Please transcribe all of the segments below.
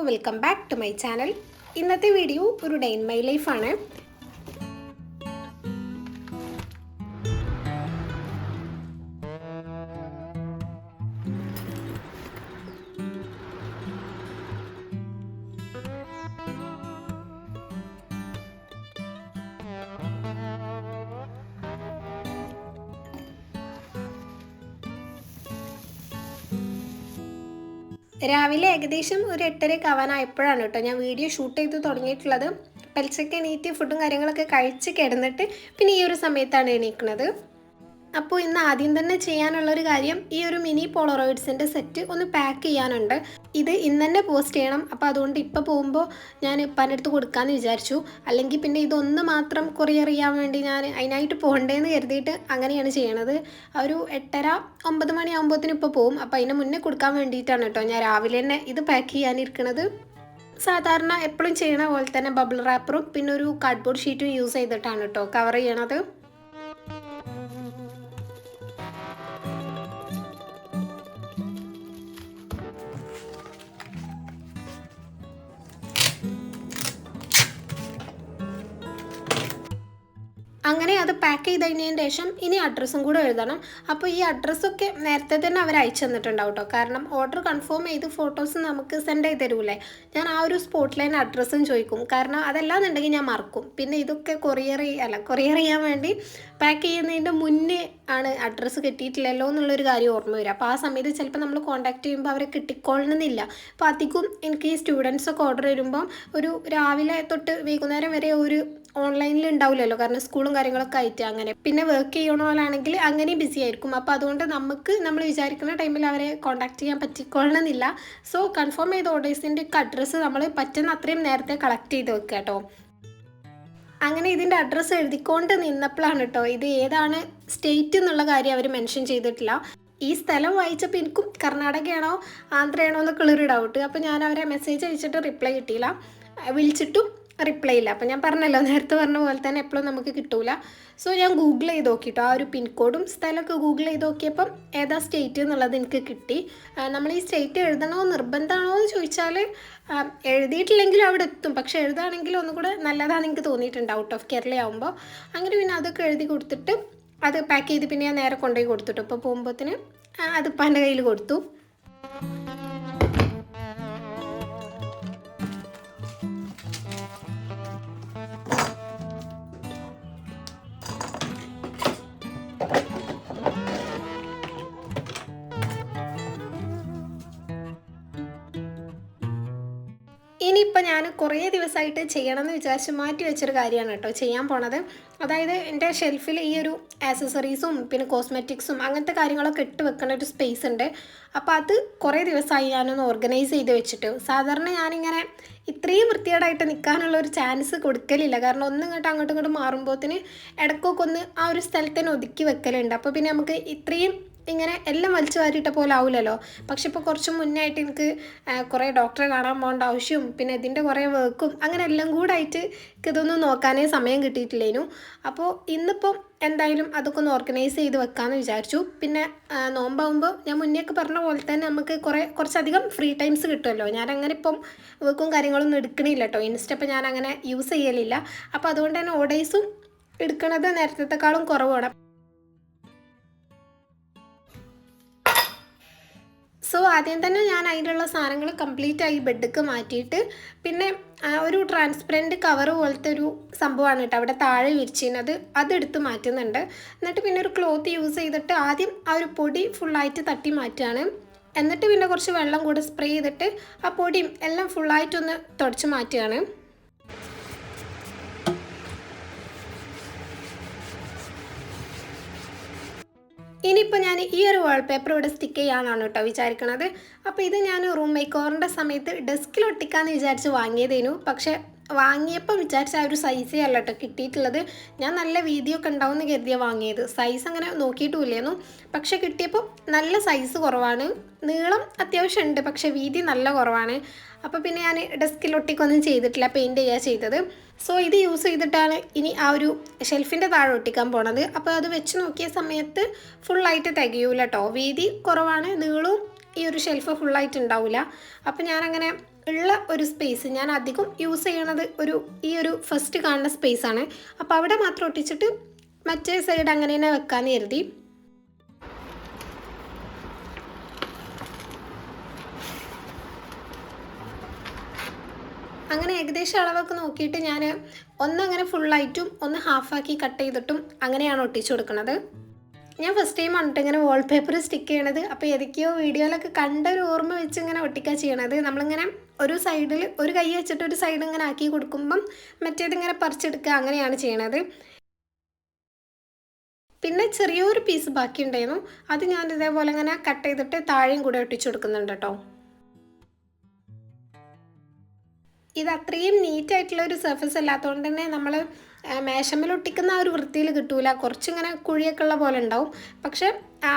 Welcome back to my channel. ഇന്നത്തെ video ഒരു day in my ലൈഫാണ്. രാവിലെ ഏകദേശം ഒരു 8:30 ആവാനായപ്പോഴാണ് കേട്ടോ ഞാൻ വീഡിയോ ഷൂട്ട് ചെയ്ത് തുടങ്ങിയിട്ടുള്ളത്. പെൽച്ചൊക്കെ എണീറ്റ് ഫുഡും കാര്യങ്ങളൊക്കെ കഴിച്ച് കിടന്നിട്ട് പിന്നെ ഈ ഒരു സമയത്താണ് എണീക്കുന്നത്. അപ്പോൾ ഇന്ന് ആദ്യം തന്നെ ചെയ്യാനുള്ളൊരു കാര്യം ഈ ഒരു മിനി പോളറോയിഡ്സിൻ്റെ സെറ്റ് ഒന്ന് പാക്ക് ചെയ്യാനുണ്ട്. ഇത് ഇന്ന് തന്നെ പോസ്റ്റ് ചെയ്യണം. അപ്പോൾ അതുകൊണ്ട് ഇപ്പോൾ പോകുമ്പോൾ ഞാൻ ഇപ്പാനടുത്ത് കൊടുക്കാമെന്ന് വിചാരിച്ചു. അല്ലെങ്കിൽ പിന്നെ ഇതൊന്ന് മാത്രം കൊറിയർ ചെയ്യാൻ വേണ്ടി ഞാൻ അതിനായിട്ട് പോകണ്ടേന്ന് കരുതിയിട്ട് അങ്ങനെയാണ് ചെയ്യണത്. ഒരു 8:30 9 മണിയാകുമ്പോഴത്തേനും ഇപ്പോൾ പോകും. അപ്പോൾ അതിന് മുന്നേ കൊടുക്കാൻ വേണ്ടിയിട്ടാണ് കേട്ടോ ഞാൻ രാവിലെ തന്നെ ഇത് പാക്ക് ചെയ്യാനിരിക്കുന്നത്. സാധാരണ എപ്പോഴും ചെയ്യണ പോലെ തന്നെ ബബിൾ റാപ്പറും പിന്നെ ഒരു കാർഡ്ബോർഡ് ഷീറ്റും യൂസ് ചെയ്തിട്ടാണ് കേട്ടോ കവർ ചെയ്യണത്. അങ്ങനെ അത് പാക്ക് ചെയ്ത് കഴിഞ്ഞതിന് ശേഷം ഇനി അഡ്രസ്സും കൂടെ എഴുതണം. അപ്പോൾ ഈ അഡ്രസ്സൊക്കെ നേരത്തെ തന്നെ അവർ അയച്ചു തന്നിട്ടുണ്ടാവും കേട്ടോ. കാരണം ഓർഡർ കൺഫേം ചെയ്ത് ഫോട്ടോസ് നമുക്ക് സെൻഡ് ചെയ്ത് തരൂലേ, ഞാൻ ആ ഒരു സ്പോട്ടിൽ തന്നെ അഡ്രസ്സും ചോദിക്കും. കാരണം അതല്ലാന്നുണ്ടെങ്കിൽ ഞാൻ മറക്കും. പിന്നെ ഇതൊക്കെ കൊറിയർ ചെയ്യാൻ വേണ്ടി പാക്ക് ചെയ്യുന്നതിൻ്റെ മുന്നേ ആണ് അഡ്രസ്സ് കിട്ടിയിട്ടില്ലല്ലോ എന്നുള്ളൊരു കാര്യം ഓർമ്മ വരിക. അപ്പോൾ ആ സമയത്ത് ചിലപ്പോൾ നമ്മൾ കോൺടാക്ട് ചെയ്യുമ്പോൾ അവരെ കിട്ടിക്കൊള്ളണമെന്നില്ല. അപ്പോൾ അധികം എനിക്ക് ഈ സ്റ്റുഡൻസൊക്കെ ഓർഡർ വരുമ്പം ഒരു രാവിലെ തൊട്ട് വൈകുന്നേരം വരെ ഒരു ഓൺലൈനിൽ ഉണ്ടാവില്ലല്ലോ, കാരണം സ്കൂളും കാര്യങ്ങളൊക്കെ ആയിട്ട്. അങ്ങനെ പിന്നെ വർക്ക് ചെയ്യണ പോലാണെങ്കിൽ അങ്ങനെയും ബിസി ആയിരിക്കും. അപ്പോൾ അതുകൊണ്ട് നമ്മൾ വിചാരിക്കുന്ന ടൈമിൽ അവരെ കോൺടാക്ട് ചെയ്യാൻ പറ്റിക്കൊള്ളണമെന്നില്ല. സോ കൺഫേം ചെയ്ത ഓർഡേഴ്സിൻ്റെ അഡ്രസ്സ് നമ്മൾ പറ്റുന്ന അത്രയും നേരത്തെ കളക്ട് ചെയ്ത് വെക്കുക കേട്ടോ. അങ്ങനെ ഇതിൻ്റെ അഡ്രസ്സ് എഴുതിക്കൊണ്ട് നിന്നപ്പോഴാണ് കേട്ടോ ഇത് ഏതാണ് സ്റ്റേറ്റ് എന്നുള്ള കാര്യം അവർ മെൻഷൻ ചെയ്തിട്ടില്ല. ഈ സ്ഥലം വായിച്ചപ്പോൾ എനിക്കും കർണാടകയാണോ ആന്ധ്രയാണോ എന്നൊക്കെ ഉള്ളൊരു ഡൗട്ട്. അപ്പോൾ ഞാൻ അവരെ മെസ്സേജ് അയച്ചിട്ട് റിപ്ലൈ കിട്ടിയില്ല, വിളിച്ചിട്ടും റിപ്ലൈ ഇല്ല. അപ്പോൾ ഞാൻ പറഞ്ഞല്ലോ, നേരത്തെ പറഞ്ഞ പോലെ തന്നെ എപ്പോഴും നമുക്ക് കിട്ടൂല. സോ ഞാൻ ഗൂഗിൾ ചെയ്ത് നോക്കിയിട്ടോ, ആ ഒരു പിൻകോഡും സ്ഥലമൊക്കെ ഗൂഗിൾ ചെയ്ത് നോക്കിയപ്പം ഏതാ സ്റ്റേറ്റ് എന്നുള്ളത് എനിക്ക് കിട്ടി. നമ്മൾ ഈ സ്റ്റേറ്റ് എഴുതണോ നിർബന്ധമാണോ എന്ന് ചോദിച്ചാൽ എഴുതിയിട്ടില്ലെങ്കിലും അവിടെ എത്തും. പക്ഷേ എഴുതാണെങ്കിൽ ഒന്നും കൂടെ നല്ലതാണെന്ന് എനിക്ക് തോന്നിയിട്ടുണ്ട് ഔട്ട് ഓഫ് കേരള ആകുമ്പോൾ. അങ്ങനെ പിന്നെ അതൊക്കെ എഴുതി കൊടുത്തിട്ട് അത് പാക്ക് ചെയ്ത് പിന്നെ ഞാൻ നേരെ കൊണ്ടുപോയി കൊടുത്തിട്ടു. ഇപ്പോൾ പോകുമ്പോഴത്തേന് അതിപ്പോൾ എൻ്റെ കയ്യിൽ കൊടുത്തു. ഇനിയിപ്പോൾ ഞാൻ കുറേ ദിവസമായിട്ട് ചെയ്യണമെന്ന് വിചാരിച്ച് മാറ്റി വെച്ചൊരു കാര്യമാണ് കേട്ടോ ചെയ്യാൻ പോണത്. അതായത് എൻ്റെ ഷെൽഫിൽ ഈ ഒരു ആക്സസറീസും പിന്നെ കോസ്മെറ്റിക്സും അങ്ങനത്തെ കാര്യങ്ങളൊക്കെ ഇട്ട് വെക്കുന്ന ഒരു സ്പേസ് ഉണ്ട്. അപ്പോൾ അത് കുറേ ദിവസമായി ഞാനൊന്ന് ഓർഗനൈസ് ചെയ്ത് വെച്ചിട്ട്. സാധാരണ ഞാനിങ്ങനെ ഇത്രയും വൃത്തികേടായിട്ട് നിൽക്കാനുള്ള ഒരു ചാൻസ് കൊടുക്കലില്ല. കാരണം അങ്ങോട്ടും ഇങ്ങോട്ടും മാറുമ്പോഴത്തേന് ഇടയ്ക്കൊക്കെ ഒന്ന് ആ ഒരു സ്ഥലത്തിന് ഒതുക്കി വെക്കലുണ്ട്. അപ്പോൾ പിന്നെ നമുക്ക് ഇത്രയും ഇങ്ങനെ എല്ലാം വലിച്ചു വാരിയിട്ട പോലെ ആവില്ലല്ലോ. പക്ഷെ ഇപ്പോൾ കുറച്ച് മുന്നേ ആയിട്ട് എനിക്ക് കുറേ ഡോക്ടറെ കാണാൻ പോകേണ്ട ആവശ്യവും പിന്നെ ഇതിൻ്റെ കുറേ വർക്കും അങ്ങനെ എല്ലാം കൂടെ ആയിട്ട് ഇതൊന്നും നോക്കാനേ സമയം കിട്ടിയിട്ടില്ലേനു. അപ്പോൾ ഇന്നിപ്പം എന്തായാലും അതൊക്കെ ഒന്ന് ഓർഗനൈസ് ചെയ്ത് വെക്കാമെന്ന് വിചാരിച്ചു. പിന്നെ നോമ്പാകുമ്പോൾ ഞാൻ മുന്നേയൊക്കെ പറഞ്ഞ പോലെ തന്നെ നമുക്ക് കുറച്ചധികം ഫ്രീ ടൈംസ് കിട്ടുമല്ലോ. ഞാൻ അങ്ങനെ ഇപ്പം വർക്കും കാര്യങ്ങളൊന്നും എടുക്കണില്ല കേട്ടോ. ഇൻസ്റ്റ ഇപ്പം ഞാൻ അങ്ങനെ യൂസ് ചെയ്യലില്ല. അപ്പോൾ അതുകൊണ്ട് തന്നെ ഓർഡേഴ്സും എടുക്കണത് നേരത്തെക്കാളും കുറവാണ്. സോ ആദ്യം തന്നെ ഞാൻ അതിലുള്ള സാധനങ്ങൾ കംപ്ലീറ്റ് ആയി ബെഡൊക്കെ മാറ്റിയിട്ട് പിന്നെ ഒരു ട്രാൻസ്പെറൻറ്റ് കവർ പോലത്തെ ഒരു സംഭവമാണ് കേട്ടോ അവിടെ താഴെ വിരിച്ചിരുന്നത്, അതെടുത്ത് മാറ്റുന്നുണ്ട്. എന്നിട്ട് പിന്നെ ഒരു ക്ലോത്ത് യൂസ് ചെയ്തിട്ട് ആദ്യം ആ ഒരു പൊടി ഫുള്ളായിട്ട് തട്ടി മാറ്റുകയാണ്. എന്നിട്ട് പിന്നെ കുറച്ച് വെള്ളം കൂടെ സ്പ്രേ ചെയ്തിട്ട് ആ പൊടിയും എല്ലാം ഫുള്ളായിട്ടൊന്ന് തുടച്ച് മാറ്റുകയാണ്. ഇനിയിപ്പോൾ ഞാൻ ഈ ഒരു വാൾപേപ്പർ ഇവിടെ സ്റ്റിക്ക് ചെയ്യാനാണ് കേട്ടോ വിചാരിക്കണത്. അപ്പോൾ ഇത് ഞാൻ റൂം മേക്ക് ഓവറിൻ്റെ സമയത്ത് ഡെസ്കിൽ ഒട്ടിക്കാമെന്ന് വിചാരിച്ച് വാങ്ങിയതേനു. പക്ഷേ വാങ്ങിയപ്പോൾ വിചാരിച്ച ആ ഒരു സൈസേ അല്ല കേട്ടോ കിട്ടിയിട്ടുള്ളത്. ഞാൻ നല്ല വീതിയൊക്കെ ഉണ്ടാവുമെന്ന് കരുതിയാണ് വാങ്ങിയത്. സൈസ് അങ്ങനെ നോക്കിയിട്ടുമില്ലായിരുന്നു. പക്ഷെ കിട്ടിയപ്പോൾ നല്ല സൈസ് കുറവാണ്, നീളം അത്യാവശ്യം ഉണ്ട് പക്ഷേ വീതി നല്ല കുറവാണ്. അപ്പോൾ പിന്നെ ഞാൻ ഡെസ്കിൽ ഒട്ടിക്കൊന്നും ചെയ്തിട്ടില്ല, പെയിൻറ്റ് ചെയ്യുക ചെയ്തത്. സോ ഇത് യൂസ് ചെയ്തിട്ടാണ് ഇനി ആ ഒരു ഷെൽഫിൻ്റെ താഴെ ഒട്ടിക്കാൻ പോണത്. അപ്പോൾ അത് വെച്ച് നോക്കിയ സമയത്ത് ഫുള്ളായിട്ട് തികയൂല കേട്ടോ, വീതി കുറവാണ്, നീളവും ഈ ഒരു ഷെൽഫ് ഫുള്ളായിട്ട് ഉണ്ടാവില്ല. അപ്പോൾ ഞാനങ്ങനെ ഉള്ള ഒരു സ്പേസ് ഞാൻ അധികം യൂസ് ചെയ്യണത് ഈ ഒരു ഫസ്റ്റ് കാണുന്ന സ്പേസാണ്. അപ്പോൾ അവിടെ മാത്രം ഒട്ടിച്ചിട്ട് മറ്റേ സൈഡ് അങ്ങനെ തന്നെ വെക്കാമെന്ന് കരുതി. അങ്ങനെ ഏകദേശം അളവൊക്കെ നോക്കിയിട്ട് ഞാൻ ഒന്നങ്ങനെ ഫുള്ളായിട്ടും ഒന്ന് ഹാഫാക്കി കട്ട് ചെയ്തിട്ടും അങ്ങനെയാണ് ഒട്ടിച്ചു കൊടുക്കുന്നത്. ഞാൻ ഫസ്റ്റ് ടൈം ആണ് ഇങ്ങനെ വാൾപേപ്പർ സ്റ്റിക്ക് ചെയ്യണത്. അപ്പോൾ ഏതൊക്കെയോ വീഡിയോയിലൊക്കെ കണ്ട ഒരു ഓർമ്മ വെച്ച് ഇങ്ങനെ ഒട്ടിക്കുക ചെയ്യണത്. നമ്മളിങ്ങനെ ഒരു സൈഡിൽ ഒരു കൈ വെച്ചിട്ട് ഒരു സൈഡ് ഇങ്ങനെ ആക്കി കൊടുക്കുമ്പം മറ്റേതിങ്ങനെ പറിച്ചെടുക്കുക, അങ്ങനെയാണ് ചെയ്യണത്. പിന്നെ ചെറിയൊരു പീസ് ബാക്കി ഉണ്ടായിരുന്നു, അത് ഞാൻ ഇതേപോലെ ഇങ്ങനെ കട്ട് ചെയ്തിട്ട് താഴെയും കൂടെ ഒട്ടിച്ചു കൊടുക്കുന്നുണ്ട് കേട്ടോ. ഇത് അത്രയും നീറ്റായിട്ടുള്ള ഒരു സർഫസ് അല്ലാത്തതുകൊണ്ട് തന്നെ നമ്മൾ മേശമ്മൽ ഒട്ടിക്കുന്ന ആ ഒരു വൃത്തിയിൽ കിട്ടൂല. കുറച്ചിങ്ങനെ കുഴിയൊക്കെ ഉള്ള പോലെ ഉണ്ടാവും. പക്ഷെ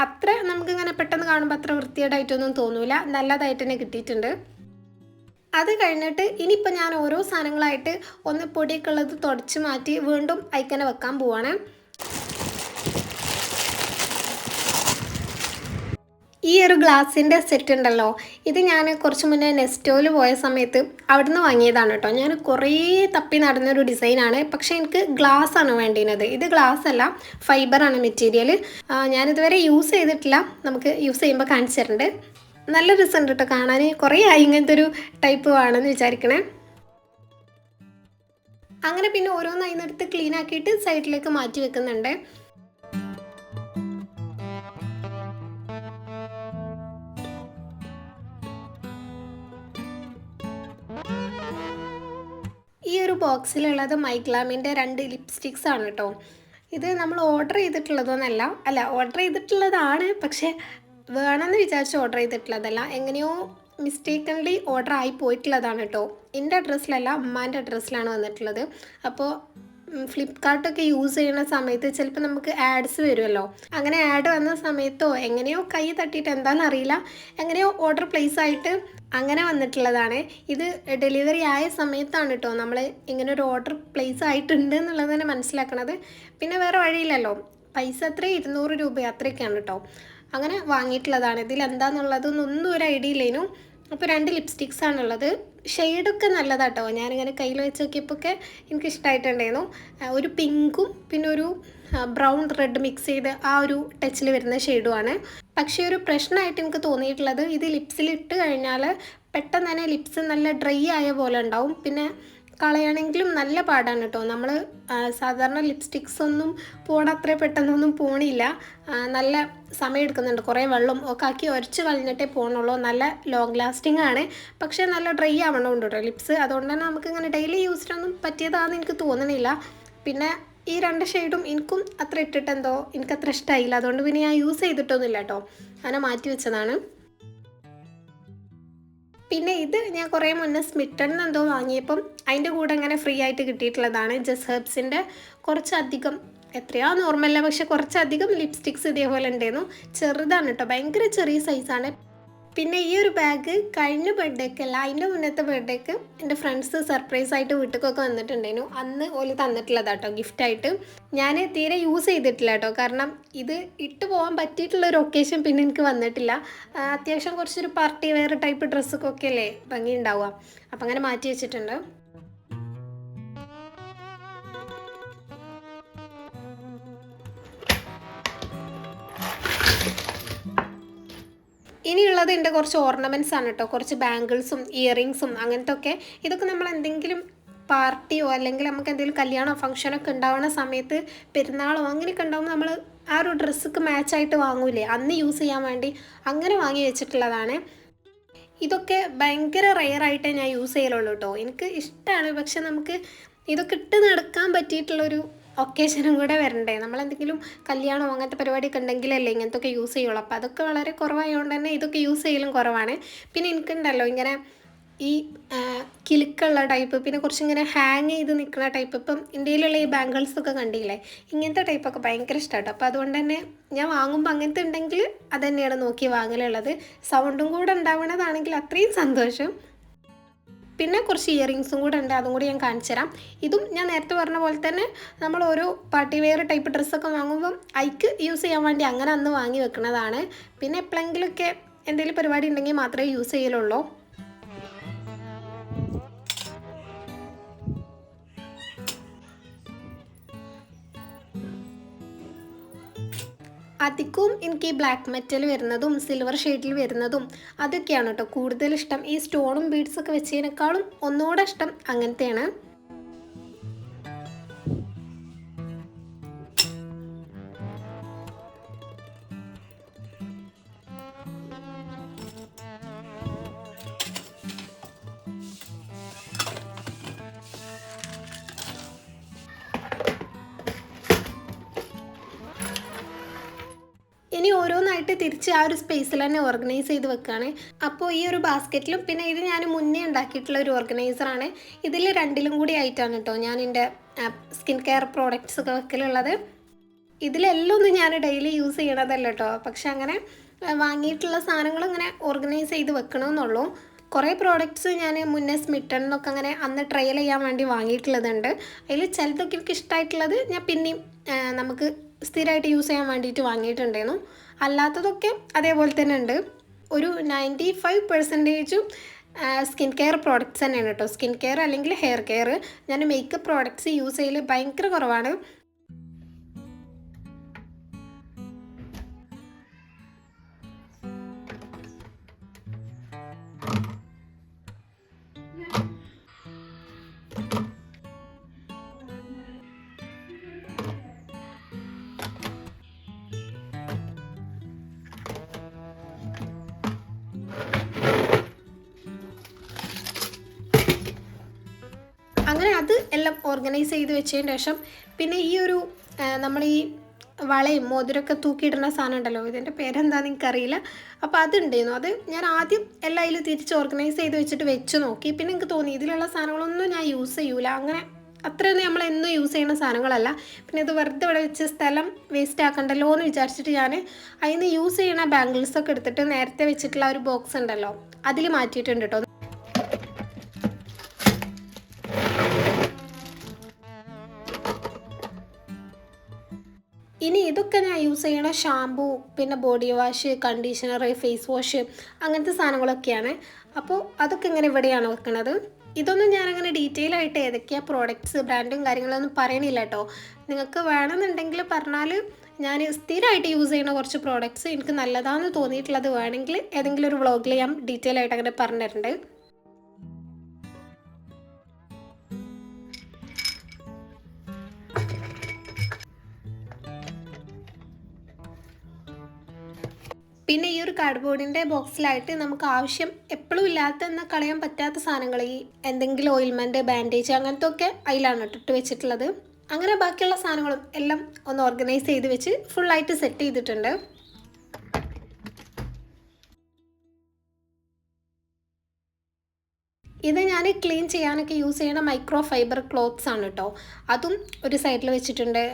അത്ര നമുക്കിങ്ങനെ പെട്ടെന്ന് കാണുമ്പോൾ അത്ര വൃത്തികേടായിട്ടൊന്നും തോന്നൂല, നല്ലതായിട്ട് തന്നെ കിട്ടിയിട്ടുണ്ട്. അത് കഴിഞ്ഞിട്ട് ഇനിയിപ്പോൾ ഞാൻ ഓരോ സാധനങ്ങളായിട്ട് ഒന്ന് പൊടിയൊക്കെ ഉള്ളത് തുടച്ച് മാറ്റി വീണ്ടും അയക്കനെ വെക്കാൻ പോവാണ്. ഈ ഒരു ഗ്ലാസിൻ്റെ സെറ്റ് ഉണ്ടല്ലോ, ഇത് ഞാൻ കുറച്ച് മുന്നേ നെസ്റ്റോയിൽ പോയ സമയത്ത് അവിടുന്ന് വാങ്ങിയതാണ് കേട്ടോ. ഞാൻ കുറേ തപ്പി നടന്നൊരു ഡിസൈനാണ്, പക്ഷേ എനിക്ക് ഗ്ലാസ് ആണ് വേണ്ടിയിരുന്നത്. ഇത് ഗ്ലാസ് അല്ല, ഫൈബറാണ് മെറ്റീരിയൽ. ഞാനിതുവരെ യൂസ് ചെയ്തിട്ടില്ല, നമുക്ക് യൂസ് ചെയ്യുമ്പോൾ കാണിച്ചു തരുന്നുണ്ട്. നല്ല രസമുണ്ട് കേട്ടോ കാണാൻ. കുറേ ആയി ഇങ്ങനത്തെ ഒരു ടൈപ്പ് വേണമെന്ന് വിചാരിക്കണേ. അങ്ങനെ പിന്നെ ഓരോന്നതിനടുത്ത് ക്ലീൻ ആക്കിയിട്ട് സൈഡിലേക്ക് മാറ്റി വെക്കുന്നുണ്ട്. ഈ ഒരു ബോക്സിലുള്ളത് മൈഗ്ലാമിൻ്റെ 2 ലിപ്സ്റ്റിക്സ് ആണ് കേട്ടോ. ഇത് നമ്മൾ ഓർഡർ ചെയ്തിട്ടുള്ളതൊന്നല്ല, ഓർഡർ ചെയ്തിട്ടുള്ളതാണ്, പക്ഷേ വേണമെന്ന് വിചാരിച്ച് ഓർഡർ ചെയ്തിട്ടുള്ളതല്ല. എങ്ങനെയോ മിസ്റ്റേക്കൺലി ഓർഡർ ആയി പോയിട്ടുള്ളതാണ് കേട്ടോ. എൻ്റെ അഡ്രസ്സിലല്ല, ഉമ്മാൻ്റെ അഡ്രസ്സിലാണ് വന്നിട്ടുള്ളത്. അപ്പോൾ ഫ്ലിപ്കാർട്ടൊക്കെ യൂസ് ചെയ്യുന്ന സമയത്ത് ചിലപ്പോൾ നമുക്ക് ആഡ്സ് വരുമല്ലോ, അങ്ങനെ ആഡ് വന്ന സമയത്തോ എങ്ങനെയോ കൈ തട്ടിയിട്ട് എന്താണെന്ന് അറിയില്ല, എങ്ങനെയോ ഓർഡർ പ്ലേസ് ആയിട്ട് അങ്ങനെ വന്നിട്ടുള്ളതാണ്. ഇത് ഡെലിവറി ആയ സമയത്താണ് കേട്ടോ നമ്മൾ ഇങ്ങനെ ഒരു ഓർഡർ പ്ലേസ് ആയിട്ടുണ്ട് എന്നുള്ളത് തന്നെ മനസ്സിലാക്കണത്. പിന്നെ വേറെ വഴിയില്ലല്ലോ, പൈസ അത്ര 200 രൂപ അത്രയൊക്കെയാണ് കേട്ടോ. അങ്ങനെ വാങ്ങിയിട്ടുള്ളതാണ്. ഇതിൽ എന്താണെന്നുള്ളതൊന്നും ഒരു ഐഡിയ ഇല്ലേനു. അപ്പോൾ 2 ലിപ്സ്റ്റിക്സ് ആണുള്ളത്. ഷെയ്ഡൊക്കെ നല്ലതാട്ടോ. ഞാനിങ്ങനെ കയ്യിൽ വെച്ച് നോക്കിയപ്പോൾ ഒക്കെ എനിക്ക് ഇഷ്ടമായിട്ടുണ്ടായിരുന്നു. ഒരു പിങ്കും പിന്നെ ഒരു ബ്രൗൺ റെഡ് മിക്സ് ചെയ്ത് ആ ഒരു ടച്ചിൽ വരുന്ന ഷെയ്ഡുമാണ്. പക്ഷേ ഒരു പ്രശ്നമായിട്ട് എനിക്ക് തോന്നിയിട്ടുള്ളത്, ഇത് ലിപ്സിൽ ഇട്ട് കഴിഞ്ഞാൽ പെട്ടെന്ന് തന്നെ ലിപ്സ് നല്ല ഡ്രൈ ആയ പോലെ ഉണ്ടാവും. പിന്നെ കളയണമെങ്കിലും നല്ല പാടാണ് കേട്ടോ. നമ്മൾ സാധാരണ ലിപ്സ്റ്റിക്സ് ഒന്നും അത്ര പെട്ടെന്നൊന്നും പോണില്ല, നല്ല സമയം എടുക്കുന്നുണ്ട്. കുറേ വെള്ളം ഒക്കെ ആക്കി ഉരച്ച് കളഞ്ഞിട്ടേ പോകണുള്ളൂ. നല്ല ലോങ് ലാസ്റ്റിംഗ് ആണ്, പക്ഷേ നല്ല ഡ്രൈ ആവണമുണ്ട് കേട്ടോ ലിപ്സ്. അതുകൊണ്ട് തന്നെ നമുക്കിങ്ങനെ ഡെയിലി യൂസിനൊന്നും പറ്റിയതാണെന്ന് എനിക്ക് തോന്നണില്ല. പിന്നെ ഈ 2 ഷെയ്ഡും എനിക്കും അത്ര ഇട്ടിട്ടെന്തോ എനിക്കത്ര ഇഷ്ടമായില്ല. അതുകൊണ്ട് പിന്നെ ഞാൻ യൂസ് ചെയ്തിട്ടൊന്നുമില്ല കേട്ടോ, അങ്ങനെ മാറ്റി വെച്ചതാണ്. പിന്നെ ഇത് ഞാൻ കുറേ മുന്നേ സ്മിറ്റൺ എന്തോ വാങ്ങിയപ്പം അതിൻ്റെ കൂടെ അങ്ങനെ ഫ്രീ ആയിട്ട് കിട്ടിയിട്ടുള്ളതാണ്. ജസ്റ്റ് ഹെർബ്സിൻ്റെ കുറച്ചധികം, എത്രയാ നോർമലല്ല, പക്ഷെ കുറച്ചധികം ലിപ്സ്റ്റിക്സ് ഇതേപോലെ ഉണ്ടായിരുന്നു. ചെറുതാണ് കേട്ടോ, ഭയങ്കര ചെറിയ സൈസാണ്. പിന്നെ ഈ ഒരു ബാഗ് കഴിഞ്ഞ ബർത്ത്ഡേക്കല്ല, അതിൻ്റെ മുന്നത്തെ ബർത്ത്ഡേക്ക് എൻ്റെ ഫ്രണ്ട്സ് സർപ്രൈസായിട്ട് വീട്ടിലേക്കൊക്കെ വന്നിട്ടുണ്ടായിരുന്നു. അന്ന് ഓല് തന്നിട്ടുള്ളതാട്ടോ ഗിഫ്റ്റായിട്ട്. ഞാൻ തീരെ യൂസ് ചെയ്തിട്ടില്ല കേട്ടോ, കാരണം ഇത് ഇട്ട് പോകാൻ പറ്റിയിട്ടുള്ളൊരു ഒക്കേഷൻ പിന്നെ എനിക്ക് വന്നിട്ടില്ല. അത്യാവശ്യം കുറച്ചൊരു പാർട്ടി വെയർ ടൈപ്പ് ഡ്രസ്സൊക്കെ അല്ലേ ഭംഗി ഉണ്ടാവുക, അപ്പം അങ്ങനെ മാറ്റി വെച്ചിട്ടുണ്ട്. ഇനിയുള്ളത് എൻ്റെ കുറച്ച് ഓർണമെൻറ്റ്സ് ആണ് കേട്ടോ, കുറച്ച് ബാംഗിൾസും ഇയറിങ്സും അങ്ങനത്തെ ഒക്കെ. ഇതൊക്കെ നമ്മൾ എന്തെങ്കിലും പാർട്ടിയോ അല്ലെങ്കിൽ നമുക്ക് എന്തെങ്കിലും കല്യാണമോ ഫംഗ്ഷനൊക്കെ ഉണ്ടാവുന്ന സമയത്ത്, പെരുന്നാളോ അങ്ങനെയൊക്കെ ഉണ്ടാകുമ്പോൾ നമ്മൾ ആ ഒരു ഡ്രസ്സൊക്കെ മാച്ചായിട്ട് വാങ്ങൂലേ, അന്ന് യൂസ് ചെയ്യാൻ വേണ്ടി അങ്ങനെ വാങ്ങി വെച്ചിട്ടുള്ളതാണ്. ഇതൊക്കെ ഭയങ്കര റെയറായിട്ടേ ഞാൻ യൂസ് ചെയ്യലുള്ളൂ കേട്ടോ. എനിക്ക് ഇഷ്ടമാണ്, പക്ഷെ നമുക്ക് ഇതൊക്കെ ഇട്ട് നടക്കാൻ പറ്റിയിട്ടുള്ളൊരു ഒക്കേഷനും കൂടെ വരണ്ടേ. നമ്മളെന്തെങ്കിലും കല്യാണമോ അങ്ങനത്തെ പരിപാടിയൊക്കെ ഉണ്ടെങ്കിലല്ലേ ഇങ്ങനത്തെയൊക്കെ യൂസ് ചെയ്യുള്ളൂ. അപ്പോൾ അതൊക്കെ വളരെ കുറവായതുകൊണ്ട് തന്നെ ഇതൊക്കെ യൂസ് ചെയ്യലും കുറവാണ്. പിന്നെ എനിക്കുണ്ടല്ലോ ഇങ്ങനെ ഈ കിലുക്കുള്ള ടൈപ്പ്, പിന്നെ കുറച്ചിങ്ങനെ ഹാങ് ചെയ്ത് നിൽക്കുന്ന ടൈപ്പ്. ഇപ്പം ഇന്ത്യയിലുള്ള ഈ ബാംഗിൾസൊക്കെ കണ്ടില്ലേ, ഇങ്ങനത്തെ ടൈപ്പൊക്കെ ഭയങ്കര ഇഷ്ടമാട്ടോ. അപ്പോൾ അതുകൊണ്ട് തന്നെ ഞാൻ വാങ്ങുമ്പോൾ അങ്ങനത്തെ ഉണ്ടെങ്കിൽ അത് തന്നെയാണ് നോക്കി വാങ്ങലുള്ളത്. സൗണ്ടും കൂടെ ഉണ്ടാവുന്നതാണെങ്കിൽ അത്രയും സന്തോഷം. പിന്നെ കുറച്ച് ഇയറിങ്സും കൂടെ ഉണ്ട്, അതും കൂടി ഞാൻ കാണിച്ചു തരാം. ഇതും ഞാൻ നേരത്തെ പറഞ്ഞ പോലെ തന്നെ നമ്മൾ ഓരോ പാർട്ടി വെയർ ടൈപ്പ് ഡ്രസ്സൊക്കെ വാങ്ങുമ്പം അതിക്ക് യൂസ് ചെയ്യാൻ വേണ്ടി അങ്ങനെ അന്ന് വാങ്ങി വെക്കുന്നതാണ്. പിന്നെ എപ്പോഴെങ്കിലുമൊക്കെ എന്തെങ്കിലും പരിപാടി ഉണ്ടെങ്കിൽ മാത്രമേ യൂസ് ചെയ്യലുള്ളൂ. അധികവും എനിക്ക് ഈ ബ്ലാക്ക് മെറ്റൽ വരുന്നതും സിൽവർ ഷെയ്ഡിൽ വരുന്നതും അതൊക്കെയാണ് കേട്ടോ കൂടുതൽ ഇഷ്ടം. ഈ സ്റ്റോണും ബീഡ്സൊക്കെ വെച്ചതിനേക്കാളും ഒന്നുകൂടെ ഇഷ്ടം അങ്ങനത്തെയാണ്. ഇനി ഓരോന്നായിട്ട് തിരിച്ച് ആ ഒരു സ്പേസിൽ തന്നെ ഓർഗനൈസ് ചെയ്ത് വെക്കുകയാണ്. അപ്പോൾ ഈ ഒരു ബാസ്ക്കറ്റിലും പിന്നെ ഇത് ഞാൻ മുന്നേ ഉണ്ടാക്കിയിട്ടുള്ള ഒരു ഓർഗനൈസറാണ്. ഇതിൽ രണ്ടിലും കൂടി ആയിട്ടാണ് കേട്ടോ ഞാൻ എൻ്റെ സ്കിൻ കെയർ പ്രോഡക്റ്റ്സ് ഒക്കെ വെക്കലുള്ളത്. ഇതിലെല്ലാം ഒന്നും ഞാൻ ഡെയിലി യൂസ് ചെയ്യണതല്ല കേട്ടോ, പക്ഷെ അങ്ങനെ വാങ്ങിയിട്ടുള്ള സാധനങ്ങൾ ഇങ്ങനെ ഓർഗനൈസ് ചെയ്ത് വെക്കണമെന്നുള്ളൂ. കുറേ പ്രോഡക്റ്റ്സ് ഞാൻ മുന്നേ സ്മിട്ടൺ എന്നൊക്കെ അങ്ങനെ അന്ന് ട്രയൽ ചെയ്യാൻ വേണ്ടി വാങ്ങിയിട്ടുള്ളതുണ്ട്. അതിൽ ചിലതൊക്കെ എനിക്ക് ഇഷ്ടമായിട്ടുള്ളത് ഞാൻ പിന്നെയും നമുക്ക് സ്ഥിരമായിട്ട് യൂസ് ചെയ്യാൻ വേണ്ടിയിട്ട് വാങ്ങിയിട്ടുണ്ടായിരുന്നു. അല്ലാത്തതൊക്കെ അതേപോലെ തന്നെ ഉണ്ട്. ഒരു 95% സ്കിൻ കെയർ പ്രോഡക്റ്റ്സ് തന്നെയാണ് കേട്ടോ. സ്കിൻ കെയർ അല്ലെങ്കിൽ ഹെയർ കെയർ. ഞാൻ മേക്കപ്പ് പ്രോഡക്റ്റ്സ് യൂസ് ചെയ്യൽ ഭയങ്കര കുറവാണ്. അങ്ങനെ അത് എല്ലാം ഓർഗനൈസ് ചെയ്ത് വെച്ചതിന് ശേഷം പിന്നെ ഈ ഒരു നമ്മൾ ഈ വളയും മോതിരമൊക്കെ തൂക്കിയിടുന്ന സാധനം ഉണ്ടല്ലോ, ഇതിൻ്റെ പേരെന്താണെന്ന് എനിക്കറിയില്ല. അപ്പോൾ അതുണ്ടായിരുന്നു. അത് ഞാൻ ആദ്യം എല്ലാം അതിൽ തിരിച്ച് ഓർഗനൈസ് ചെയ്ത് വെച്ചിട്ട് വെച്ച് നോക്കി. പിന്നെ എനിക്ക് തോന്നി ഇതിലുള്ള സാധനങ്ങളൊന്നും ഞാൻ യൂസ് ചെയ്യൂല, അങ്ങനെ അത്രയൊന്നും നമ്മൾ എന്നും യൂസ് ചെയ്യുന്ന സാധനങ്ങളല്ല. പിന്നെ ഇത് വെറുതെ ഇവിടെ വെച്ച് സ്ഥലം വേസ്റ്റ് ആക്കണ്ടല്ലോ എന്ന് വിചാരിച്ചിട്ട് ഞാൻ അതിൽ നിന്ന് യൂസ് ചെയ്യുന്ന ബാംഗിൾസൊക്കെ എടുത്തിട്ട് നേരത്തെ വെച്ചിട്ടുള്ള ഒരു ബോക്സ് ഉണ്ടല്ലോ അതിൽ മാറ്റിയിട്ടുണ്ട് കേട്ടോ. ഇനി ഇതൊക്കെ ഞാൻ യൂസ് ചെയ്യണ ഷാമ്പൂ, പിന്നെ body wash, conditioner, face wash അങ്ങനത്തെ സാധനങ്ങളൊക്കെയാണ്. അപ്പോൾ അതൊക്കെ ഇങ്ങനെ ഇവിടെയാണ് വെക്കുന്നത്. ഇതൊന്നും ഞാനങ്ങനെ ഡീറ്റെയിൽ ആയിട്ട് ഏതൊക്കെയാണ് പ്രോഡക്റ്റ്സ് ബ്രാൻഡും കാര്യങ്ങളൊന്നും പറയണില്ല കേട്ടോ. നിങ്ങൾക്ക് വേണമെന്നുണ്ടെങ്കിൽ പറഞ്ഞാൽ ഞാൻ സ്ഥിരമായിട്ട് യൂസ് ചെയ്യുന്ന കുറച്ച് പ്രോഡക്റ്റ്സ് എനിക്ക് നല്ലതാണെന്ന് തോന്നിയിട്ടുള്ളത് വേണമെങ്കിൽ ഏതെങ്കിലും ഒരു വ്ളോഗിൽ ഞാൻ ഡീറ്റെയിൽ ആയിട്ട് അങ്ങനെ പറഞ്ഞിട്ടുണ്ട്. പിന്നെ ഈ ഒരു കാർഡ്ബോർഡിൻ്റെ ബോക്സിലായിട്ട് നമുക്ക് ആവശ്യം എപ്പോഴും ഇല്ലാത്ത എന്നാൽ കളയാൻ പറ്റാത്ത സാധനങ്ങൾ, ഈ എന്തെങ്കിലും ഓയിൽമെൻറ്റ്, ബാൻഡേജ് അങ്ങനത്തെ ഒക്കെ അതിലാണ് ഇട്ട് വെച്ചിട്ടുള്ളത്. അങ്ങനെ ബാക്കിയുള്ള സാധനങ്ങളും എല്ലാം ഒന്ന് ഓർഗനൈസ് ചെയ്ത് വെച്ച് ഫുള്ളായിട്ട് സെറ്റ് ചെയ്തിട്ടുണ്ട്. ഇത് ഞാൻ ക്ലീൻ ചെയ്യാനൊക്കെ യൂസ് ചെയ്യുന്ന മൈക്രോ ഫൈബർ ക്ലോത്ത്സ് ആണ് കേട്ടോ. അതും ഒരു സൈഡിൽ വെച്ചിട്ടുണ്ട്.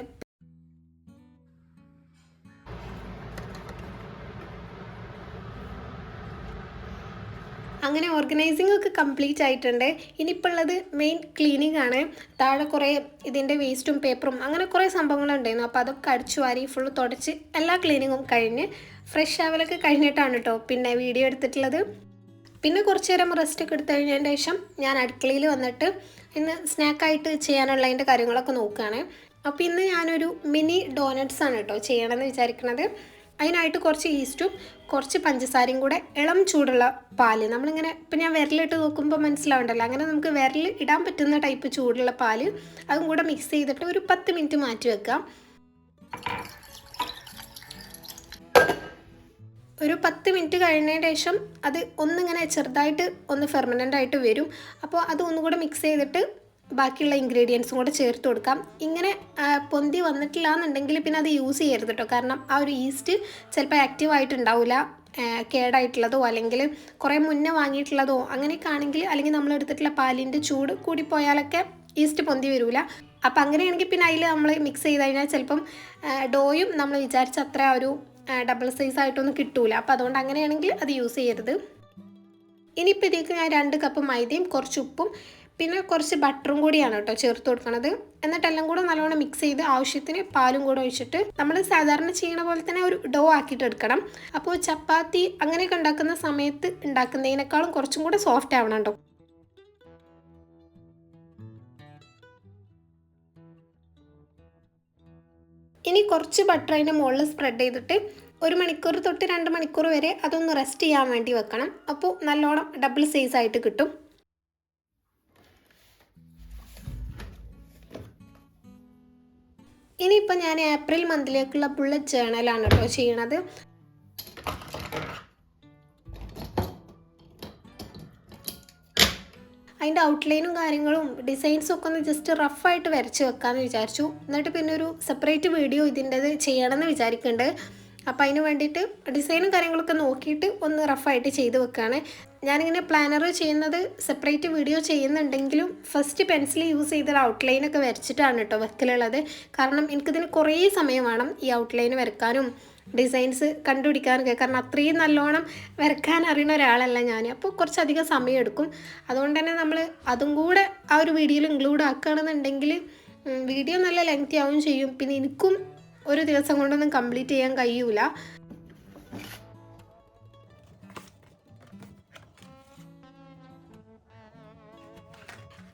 അങ്ങനെ ഓർഗനൈസിംഗ് ഒക്കെ കംപ്ലീറ്റ് ആയിട്ടുണ്ട്. ഇനിയിപ്പോൾ ഉള്ളത് മെയിൻ ക്ലീനിങ് ആണ്. താഴെ കുറേ ഇതിൻ്റെ വേസ്റ്റും പേപ്പറും അങ്ങനെ കുറേ സംഭവങ്ങളുണ്ടായിരുന്നു. അപ്പോൾ അതൊക്കെ അടിച്ചു വാരി ഫുള്ള് തുടച്ച് എല്ലാ ക്ലീനിങ്ങും കഴിഞ്ഞ് ഫ്രഷ് ആവലൊക്കെ കഴിഞ്ഞിട്ടാണ് കേട്ടോ പിന്നെ വീഡിയോ എടുത്തിട്ടുള്ളത്. പിന്നെ കുറച്ച് നേരം റെസ്റ്റ് ഒക്കെ എടുത്തു കഴിഞ്ഞതിന് ശേഷം ഞാൻ അടുക്കളയിൽ വന്നിട്ട് ഇന്ന് സ്നാക്കായിട്ട് ചെയ്യാനുള്ളതിൻ്റെ കാര്യങ്ങളൊക്കെ നോക്കുകയാണ്. അപ്പോൾ ഇന്ന് ഞാനൊരു മിനി ഡോനറ്റ്സ് ആണ് കേട്ടോ ചെയ്യണമെന്ന് വിചാരിക്കുന്നത്. അതിനായിട്ട് കുറച്ച് ഈസ്റ്റും കുറച്ച് പഞ്ചസാരയും കൂടെ ഇളം ചൂടുള്ള പാല്, നമ്മളിങ്ങനെ ഇപ്പം ഞാൻ വിരലിട്ട് നോക്കുമ്പോൾ മനസ്സിലാവുണ്ടല്ലോ, അങ്ങനെ നമുക്ക് വിരൽ ഇടാൻ പറ്റുന്ന ടൈപ്പ് ചൂടുള്ള പാല്, അതും കൂടെ മിക്സ് ചെയ്തിട്ട് ഒരു 10 മിനിറ്റ് മാറ്റി വെക്കാം. ഒരു 10 മിനിറ്റ് കഴിഞ്ഞതിന് ശേഷം അത് ഒന്നിങ്ങനെ ചെറുതായിട്ട് ഒന്ന് ഫെർമനൻ്റ് ആയിട്ട് വരും. അപ്പോൾ അത് ഒന്നുകൂടെ മിക്സ് ചെയ്തിട്ട് ബാക്കിയുള്ള ഇൻഗ്രീഡിയൻസും കൂടെ ചേർത്ത് കൊടുക്കാം. ഇങ്ങനെ പൊന്തി വന്നിട്ടില്ല എന്നുണ്ടെങ്കിൽ പിന്നെ അത് യൂസ് ചെയ്യരുത് കേട്ടോ. കാരണം ആ ഒരു ഈസ്റ്റ് ചിലപ്പോൾ ആക്റ്റീവായിട്ടുണ്ടാവില്ല, കേടായിട്ടുള്ളതോ അല്ലെങ്കിൽ കുറേ മുന്നേ വാങ്ങിയിട്ടുള്ളതോ അങ്ങനെയൊക്കെ ആണെങ്കിൽ, അല്ലെങ്കിൽ നമ്മൾ എടുത്തിട്ടുള്ള പാലിൻ്റെ ചൂട് കൂടിപ്പോയാലൊക്കെ ഈസ്റ്റ് പൊന്തി വരില്ല. അപ്പോൾ അങ്ങനെയാണെങ്കിൽ പിന്നെ അതിൽ നമ്മൾ മിക്സ് ചെയ്ത് കഴിഞ്ഞാൽ ചിലപ്പം ഡോയും നമ്മൾ വിചാരിച്ച അത്ര ഒരു ഡബിൾ സൈസ് ആയിട്ടൊന്നും കിട്ടൂല. അപ്പോൾ അതുകൊണ്ട് അങ്ങനെയാണെങ്കിൽ അത് യൂസ് ചെയ്യരുത്. ഇനിയിപ്പോൾ ഇതിലേക്ക് ഞാൻ 2 കപ്പ് മൈദയും കുറച്ച് ഉപ്പും പിന്നെ കുറച്ച് ബട്ടറും കൂടിയാണ് കേട്ടോ ചേർത്ത് കൊടുക്കുന്നത്. എന്നിട്ടെല്ലാം കൂടെ നല്ലോണം മിക്സ് ചെയ്ത് ആവശ്യത്തിന് പാലും കൂടെ ഒഴിച്ചിട്ട് നമ്മൾ സാധാരണ ചെയ്യണ പോലെ തന്നെ ഒരു ഡോ ആക്കിയിട്ട് എടുക്കണം. അപ്പോൾ ചപ്പാത്തി അങ്ങനെയൊക്കെ ഉണ്ടാക്കുന്ന സമയത്ത് ഉണ്ടാക്കുന്നതിനേക്കാളും കുറച്ചും കൂടെ സോഫ്റ്റ് ആവണം കേട്ടോ. ഇനി കുറച്ച് ബട്ടർ അതിൻ്റെ മുകളിൽ സ്പ്രെഡ് ചെയ്തിട്ട് 1 മണിക്കൂർ തൊട്ട് 2 മണിക്കൂർ വരെ അതൊന്ന് റെസ്റ്റ് ചെയ്യാൻ വേണ്ടി വെക്കണം. അപ്പോൾ നല്ലോണം ഡബിൾ സൈസ് ആയിട്ട് കിട്ടും. ഇനിയിപ്പോൾ ഞാൻ ഏപ്രിൽ മന്തിലേക്കുള്ള ബുള്ളറ്റ് ജേണലാണ് കേട്ടോ ചെയ്യണത്. അതിൻ്റെ ഔട്ട്ലൈനും കാര്യങ്ങളും ഡിസൈൻസും ഒക്കെ ഒന്ന് ജസ്റ്റ് റഫായിട്ട് വരച്ച് വെക്കാമെന്ന് വിചാരിച്ചു. എന്നിട്ട് പിന്നെ ഒരു സെപ്പറേറ്റ് വീഡിയോ ഇതിൻ്റെത് ചെയ്യണമെന്ന് വിചാരിക്കുന്നുണ്ട്. അപ്പോൾ അതിന് വേണ്ടിയിട്ട് ഡിസൈനും കാര്യങ്ങളൊക്കെ നോക്കിയിട്ട് ഒന്ന് റഫായിട്ട് ചെയ്ത് വെക്കുകയാണ്. ഞാനിങ്ങനെ പ്ലാനർ ചെയ്യുന്നത് സെപ്പറേറ്റ് വീഡിയോ ചെയ്യുന്നുണ്ടെങ്കിലും ഫസ്റ്റ് പെൻസിൽ യൂസ് ചെയ്തൊരു ഔട്ട്ലൈനൊക്കെ വരച്ചിട്ടാണ് കേട്ടോ വെക്കലുള്ളത്. കാരണം എനിക്കിതിന് കുറേ സമയം വേണം ഈ ഔട്ട്ലൈൻ വരക്കാനും ഡിസൈൻസ് കണ്ടുപിടിക്കാനൊക്കെ. കാരണം അത്രയും നല്ലോണം വരക്കാൻ അറിയുന്ന ഒരാളല്ല ഞാൻ. അപ്പോൾ കുറച്ചധികം സമയം എടുക്കും. അതുകൊണ്ട് തന്നെ നമ്മൾ അതും കൂടെ ആ ഒരു വീഡിയോയിൽ ഇൻക്ലൂഡ് ആക്കുകയാണെന്നുണ്ടെങ്കിൽ വീഡിയോ നല്ല ലെങ്തി ആവും ചെയ്യും. പിന്നെ എനിക്കും ഒരു ദിവസം കൊണ്ടൊന്നും കംപ്ലീറ്റ് ചെയ്യാൻ കഴിയൂല.